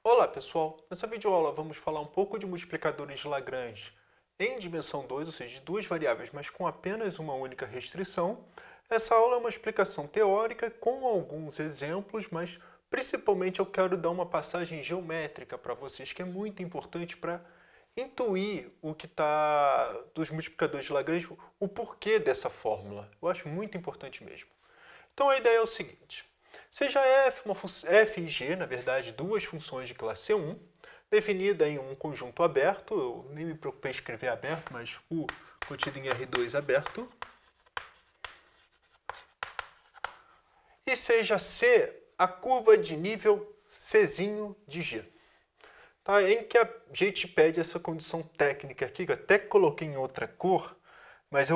Olá pessoal, nessa videoaula vamos falar um pouco de multiplicadores de Lagrange em dimensão 2, ou seja, de duas variáveis, mas com apenas uma única restrição. Essa aula é uma explicação teórica com alguns exemplos, mas principalmente eu quero dar uma passagem geométrica para vocês, que é muito importante para intuir o que está dos multiplicadores de Lagrange, o porquê dessa fórmula. Eu acho muito importante mesmo. Então a ideia é o seguinte. Seja f, f e g, na verdade, duas funções de classe 1, definida em um conjunto aberto, eu nem me preocupei em escrever aberto, mas o contido em R2 aberto, e seja C a curva de nível Czinho de G. Tá? Em que a gente pede essa condição técnica aqui, que eu até coloquei em outra cor, mas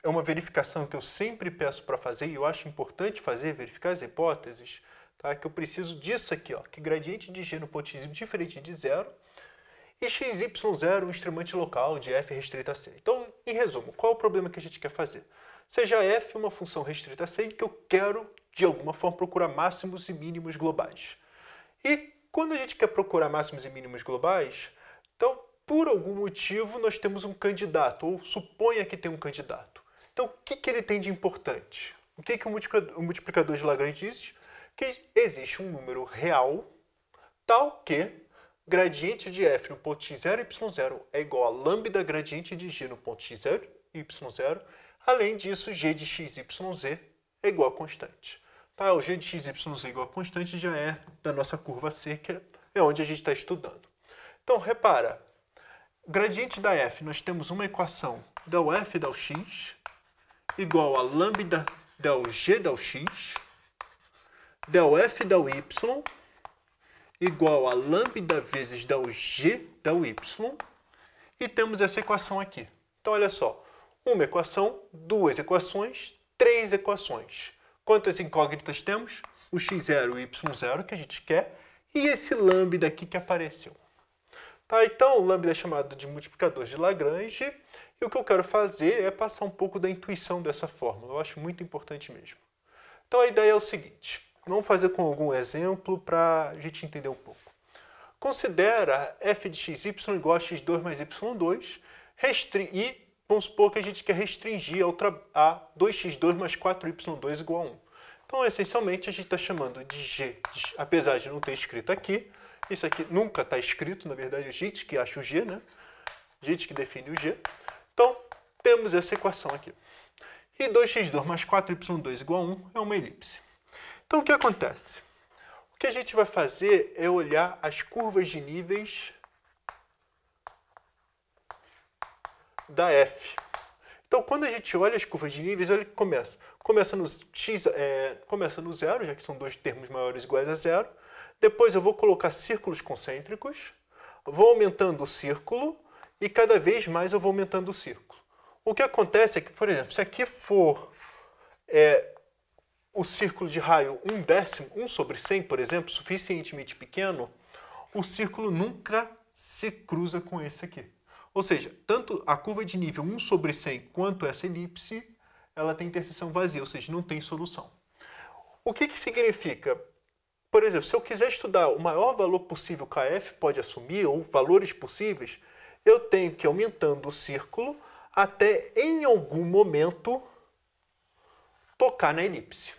é uma verificação que eu sempre peço para fazer e eu acho importante fazer, verificar as hipóteses, tá? Que eu preciso disso aqui, ó, que gradiente de g no ponto x é diferente de zero e xy0 é um extremante local de f restrita a c. Então, em resumo, qual é o problema que a gente quer fazer? Seja f uma função restrita a c em que eu quero, de alguma forma, procurar máximos e mínimos globais. E quando a gente quer procurar máximos e mínimos globais, então, por algum motivo, nós temos um candidato, ou suponha que tem um candidato. Então, o que ele tem de importante? O que o multiplicador de Lagrange diz? Que existe um número real tal que gradiente de f no ponto x0, y0 é igual a lambda gradiente de g no ponto x0, y0. Além disso, g de x, yz é igual a constante. Tá? O g de x, yz igual a constante já é da nossa curva C, que é onde a gente está estudando. Então, repara, gradiente da f, nós temos uma equação del f del x igual a lambda del g del x, del f del y igual a lambda vezes del g del y, e temos essa equação aqui. Então, olha só, uma equação, duas equações, três equações. Quantas incógnitas temos? O x0 e o y0 que a gente quer, e esse lambda aqui que apareceu. Tá, então, o lambda é chamado de multiplicador de Lagrange, e o que eu quero fazer é passar um pouco da intuição dessa fórmula. Eu acho muito importante mesmo. Então, a ideia é o seguinte. Vamos fazer com algum exemplo para a gente entender um pouco. Considera f de xy igual a x2 mais y2, e vamos supor que a gente quer restringir a 2x2 mais 4y2 igual a 1. Então, essencialmente, a gente está chamando de g, apesar de não ter escrito aqui. Isso aqui nunca está escrito, na verdade, a gente que acha o g, né? A gente que define o g. Então, temos essa equação aqui. E 2x2 mais 4y2 igual a 1 é uma elipse. Então, o que acontece? O que a gente vai fazer é olhar as curvas de níveis da f. Então, quando a gente olha as curvas de níveis, olha que começa. Começa no zero, já que são dois termos maiores iguais a zero. Depois eu vou colocar círculos concêntricos, vou aumentando o círculo e cada vez mais eu vou aumentando o círculo. O que acontece é que, por exemplo, se aqui for o círculo de raio 1/10, 1 sobre 100, por exemplo, suficientemente pequeno, o círculo nunca se cruza com esse aqui. Ou seja, tanto a curva de nível 1 sobre 100 quanto essa elipse, ela tem interseção vazia, ou seja, não tem solução. O que significa? Por exemplo, se eu quiser estudar o maior valor possível que a f pode assumir, ou valores possíveis, eu tenho que ir aumentando o círculo até, em algum momento, tocar na elipse.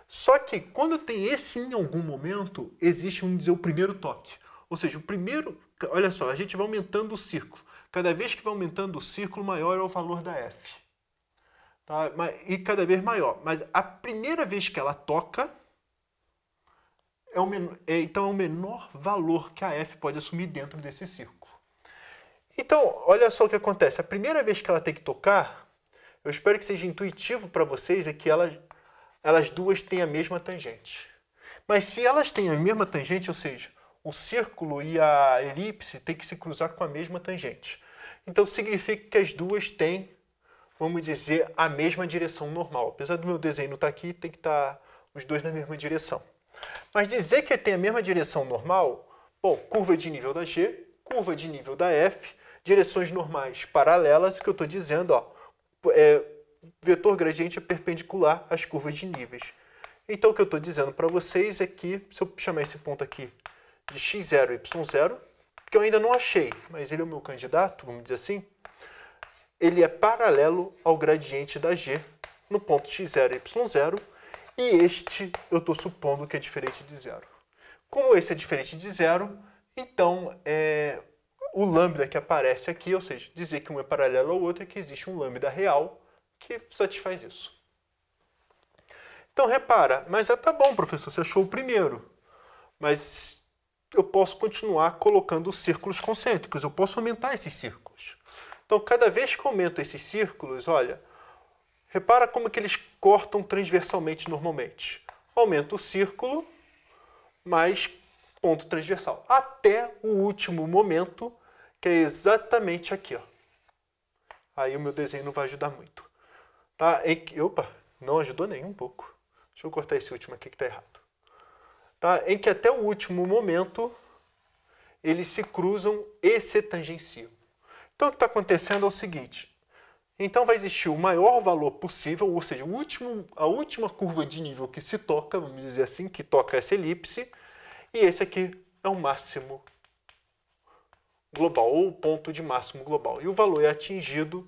Só que, quando tem esse em algum momento, existe, vamos dizer, o primeiro toque. Ou seja, o primeiro... Olha só, a gente vai aumentando o círculo. Cada vez que vai aumentando o círculo, maior é o valor da f. Tá? E cada vez maior. Mas a primeira vez que ela toca... então é o menor valor que a f pode assumir dentro desse círculo. Então, olha só o que acontece. A primeira vez que ela tem que tocar, eu espero que seja intuitivo para vocês, é que elas duas têm a mesma tangente. Mas se elas têm a mesma tangente, ou seja, o círculo e a elipse têm que se cruzar com a mesma tangente. Então, significa que as duas têm, vamos dizer, a mesma direção normal. Apesar do meu desenho não estar aqui, tem que estar os dois na mesma direção. Mas dizer que tem a mesma direção normal, bom, curva de nível da G, curva de nível da F, direções normais paralelas, que eu estou dizendo, ó, vetor gradiente é perpendicular às curvas de níveis. Então, o que eu estou dizendo para vocês é que, se eu chamar esse ponto aqui de x0 e y0, que eu ainda não achei, mas ele é o meu candidato, vamos dizer assim, ele é paralelo ao gradiente da g no ponto x0 e y0, e este eu estou supondo que é diferente de zero. Como esse é diferente de zero, então o lambda que aparece aqui, ou seja, dizer que um é paralelo ao outro, é que existe um lambda real que satisfaz isso. Então repara, mas já tá bom, professor, você achou o primeiro, mas eu posso continuar colocando círculos concêntricos, eu posso aumentar esses círculos. Então, cada vez que eu aumento esses círculos, olha, repara como que eles cortam transversalmente normalmente. Aumento o círculo, mais ponto transversal, até o último momento, que é exatamente aqui, ó. Aí o meu desenho não vai ajudar muito. Tá? Opa, não ajudou nem um pouco. Deixa eu cortar esse último aqui que está errado. Tá? Em que até o último momento, eles se cruzam e se tangenciam. Então, o que está acontecendo é o seguinte. Então, vai existir o maior valor possível, ou seja, a última curva de nível que se toca, vamos dizer assim, que toca essa elipse, e esse aqui é o máximo global, ou o ponto de máximo global. E o valor é atingido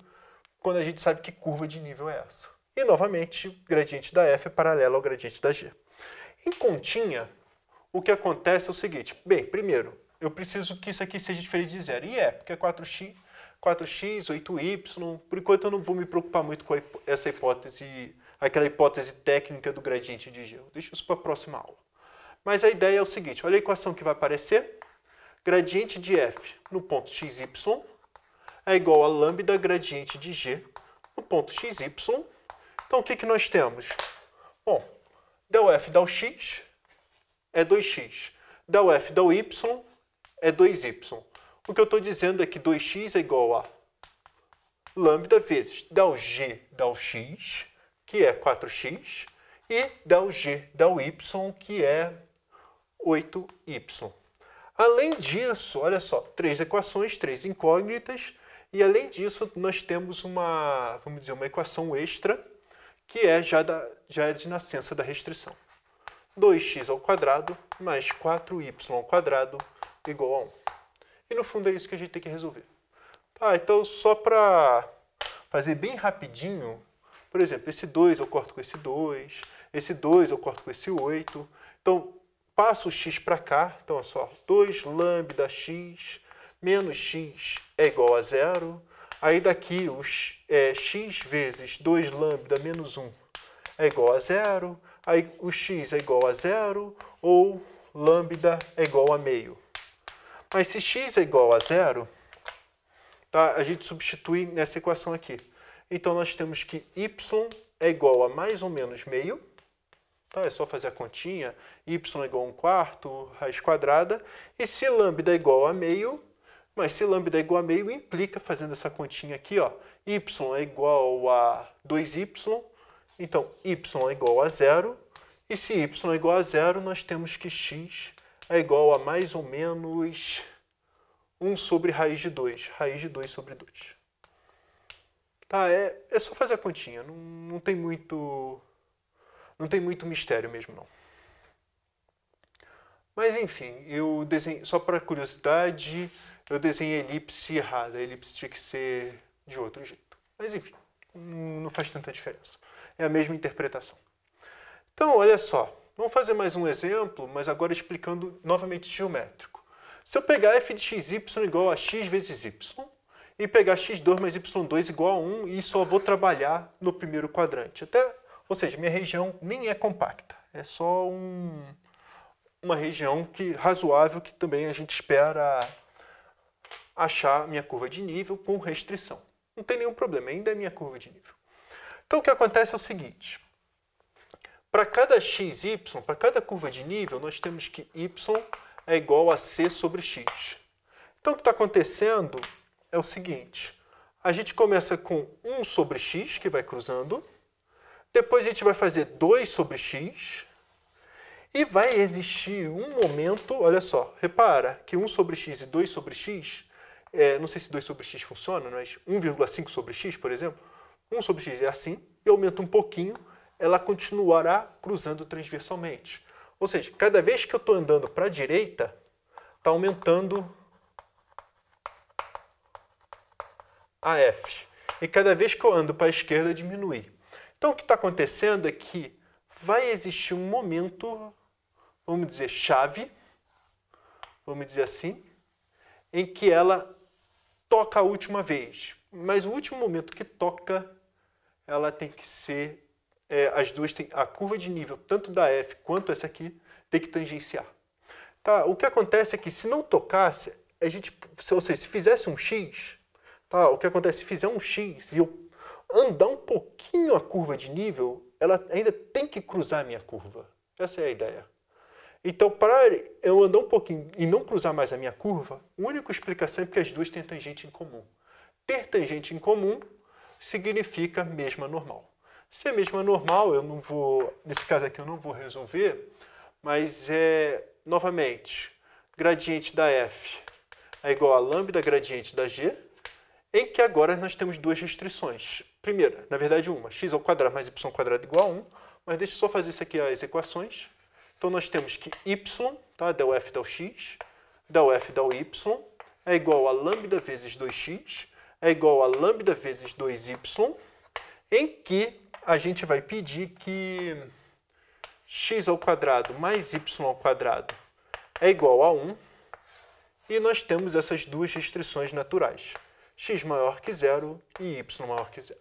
quando a gente sabe que curva de nível é essa. E, novamente, o gradiente da f é paralelo ao gradiente da g. Em continha, o que acontece é o seguinte. Bem, primeiro, eu preciso que isso aqui seja diferente de zero. E porque é 4x, 8y. Por enquanto, eu não vou me preocupar muito com essa hipótese, aquela hipótese técnica do gradiente de g. Eu deixo isso para a próxima aula. Mas a ideia é o seguinte. Olha a equação que vai aparecer. Gradiente de f no ponto xy é igual a lambda gradiente de g no ponto xy. Então, o que nós temos? Bom, del f del x é 2x. Del f del y é 2y. O que eu estou dizendo é que 2x é igual a lambda vezes del g del x, que é 4x, e del g del y, que é 8y. Além disso, olha só, 3 equações, 3 incógnitas, e além disso nós temos uma equação extra, que já é de nascença da restrição. 2x ao quadrado mais 4y ao quadrado igual a 1. E no fundo é isso que a gente tem que resolver. Tá, então só para fazer bem rapidinho, por exemplo, esse 2 eu corto com esse 2, esse 2 eu corto com esse 8. Então, passo o x para cá, então é só 2 lambda x menos x é igual a 0. Aí daqui, x vezes 2 lambda menos 1 é igual a 0. Aí o x é igual a 0 ou lambda é igual a meio. Mas se x é igual a 0, tá, a gente substitui nessa equação aqui. Então nós temos que y é igual a mais ou menos meio. Tá, é só fazer a continha. Y é igual a 1/4, raiz quadrada. E se lambda é igual a meio, mas se lambda é igual a meio, implica, fazendo essa continha aqui, ó, y é igual a 2y, então y é igual a 0, e se y é igual a 0, nós temos que x é igual a mais ou menos 1 sobre raiz de 2 sobre 2. Tá, é só fazer a continha, não tem muito mistério mesmo, não. Mas enfim, eu desenhei, só para curiosidade, eu desenhei a elipse errada. A elipse tinha que ser de outro jeito. Mas enfim, não faz tanta diferença. É a mesma interpretação. Então, olha só. Vamos fazer mais um exemplo, mas agora explicando novamente geométrico. Se eu pegar f de xy igual a x vezes y, e pegar x2 mais y2 igual a 1, e só vou trabalhar no primeiro quadrante. Ou seja, minha região nem é compacta. É só uma região razoável que também a gente espera achar minha curva de nível com restrição. Não tem nenhum problema, ainda é minha curva de nível. Então o que acontece é o seguinte. Para cada xy, para cada curva de nível, nós temos que y é igual a c sobre x. Então o que está acontecendo é o seguinte. A gente começa com 1 sobre x, que vai cruzando. Depois a gente vai fazer 2 sobre x. E vai existir um momento, olha só, repara que 1 sobre x e 2 sobre x, não sei se 2 sobre x funciona, mas 1,5 sobre x, por exemplo, 1 sobre x é assim, e aumenta um pouquinho, ela continuará cruzando transversalmente. Ou seja, cada vez que eu estou andando para a direita, está aumentando a f. E cada vez que eu ando para a esquerda, diminui. Então, o que está acontecendo é que vai existir um momento, vamos dizer, chave, vamos dizer assim, em que ela toca a última vez. Mas o último momento que toca, ela tem que ser, as duas, a curva de nível, tanto da f quanto essa aqui, tem que tangenciar. Tá? O que acontece é que se não tocasse, a gente, ou seja, se fizesse um x, tá? O que acontece se fizer um x e eu andar um pouquinho a curva de nível, ela ainda tem que cruzar a minha curva. Essa é a ideia. Então, para eu andar um pouquinho e não cruzar mais a minha curva, a única explicação é porque as duas têm tangente em comum. Ter tangente em comum significa mesma normal. Se é mesma normal, eu não vou, nesse caso aqui eu não vou resolver, mas novamente, gradiente da f é igual a lambda gradiente da g, em que agora nós temos duas restrições. Primeira, na verdade uma, x ao quadrado mais y ao quadrado igual a 1, mas deixa eu só fazer isso aqui, as equações. Então nós temos que y, tá, del f del x, del f del y, é igual a lambda vezes 2x, é igual a lambda vezes 2y, em que a gente vai pedir que x ao quadrado mais y ao quadrado é igual a 1, e nós temos essas duas restrições naturais, x maior que zero e y maior que zero.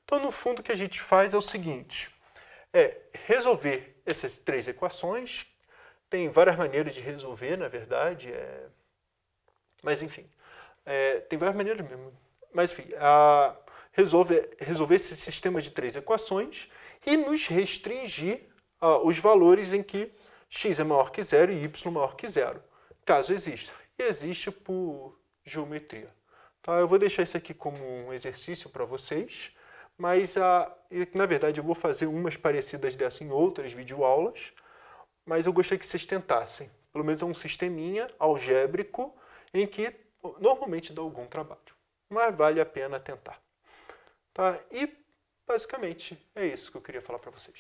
Então, no fundo, o que a gente faz é o seguinte, resolver essas três equações. Tem várias maneiras de resolver, na verdade, mas enfim, tem várias maneiras mesmo. Mas enfim, resolver esse sistema de três equações e nos restringir os valores em que x é maior que zero e y maior que zero, caso exista. E existe por geometria. Tá? Eu vou deixar isso aqui como um exercício para vocês, mas na verdade eu vou fazer umas parecidas dessa em outras videoaulas, mas eu gostaria que vocês tentassem. Pelo menos é um sisteminha algébrico em que normalmente dá algum trabalho, mas vale a pena tentar. Tá? E basicamente é isso que eu queria falar para vocês.